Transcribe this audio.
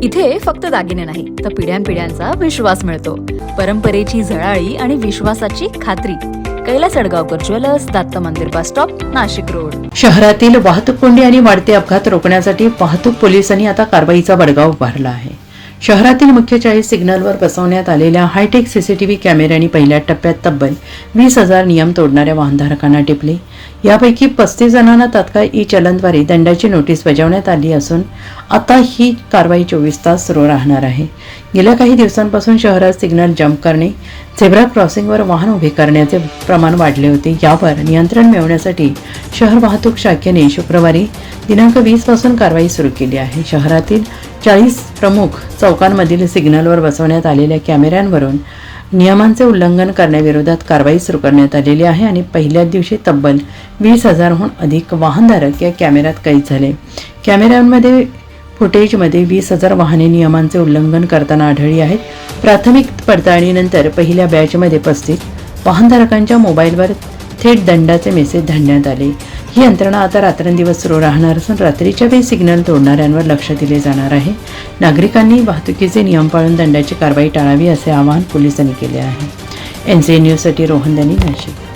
इथे फक्त दागिने नाही तर पिढ्यानपिढ्यांचा विश्वास मिळतो. परंपरेची झळाळी आणि विश्वासाची खात्री. कैलास अडगावकर ज्वेलर्स, दत्त मंदिर बस स्टॉप, नाशिक रोड. शहरातील वाहतूक कोंडी आणि वाढते अपघात रोखण्यासाठी वाहतूक पोलिसांनी आता कारवाईचा बडगा उभारला आहे. शहरातील मुख्य 40 सिग्नलवर बसवण्यात आलेल्या हायटेक सीसीटीव्ही कॅमेऱ्यांनी पहिल्या टप्प्यात तब्बल 20,000 नियम तोडणाऱ्या वाहनधारकांना टिपले. यापैकी 35 जणांना तात्काळ ई-चलनद्वारे दंडाची नोटीस बजावण्यात आली असून आता ही कारवाई 24 तास सुरू राहणार आहे. गेल्या काही दिवसांपासून शहरात सिग्नल जम्प करणे, झेब्रा क्रॉसिंगवर वाहन उभे करण्याचे प्रमाण वाढले होते. यावर नियंत्रण मिळवण्यासाठी शहर वाहतूक शाखेने शुक्रवारी दिनांक 20 पासून कारवाई सुरू केली आहे. शहरातील 40 प्रमुख चौकांमधील सिग्नलवर बसवण्यात आलेल्या कॅमेऱ्यांवरून नियमांचे उल्लंघन करण्याविरोधात कारवाई सुरू करण्यात आलेली आहे आणि पहिल्याच दिवशी तब्बल 20,000हून अधिक वाहनधारक या कॅमेऱ्यात कैद झाले. कॅमेऱ्यांमध्ये फुटेजमध्ये 20,000 वाहने नियमांचे उल्लंघन करताना आढळली आहेत. प्राथमिक पडताळणीनंतर पहिल्या बॅचमध्ये 35 वाहनधारकांच्या मोबाईलवर थेट दंडाचे मेसेज धाडण्यात आले. ही यंत्रणा आता रात्रंदिवस सुरू राहणार असून रात्रीच्या वेळी सिग्नल तोडणाऱ्यांवर लक्ष दिले जाणार आहे. नागरिकांनी वाहतुकीचे नियम पाळून दंडाची कारवाई टाळावी असे आवाहन पोलिसांनी केले आहे. NCN न्यूजसाठी रोहन दनी, नाशिक.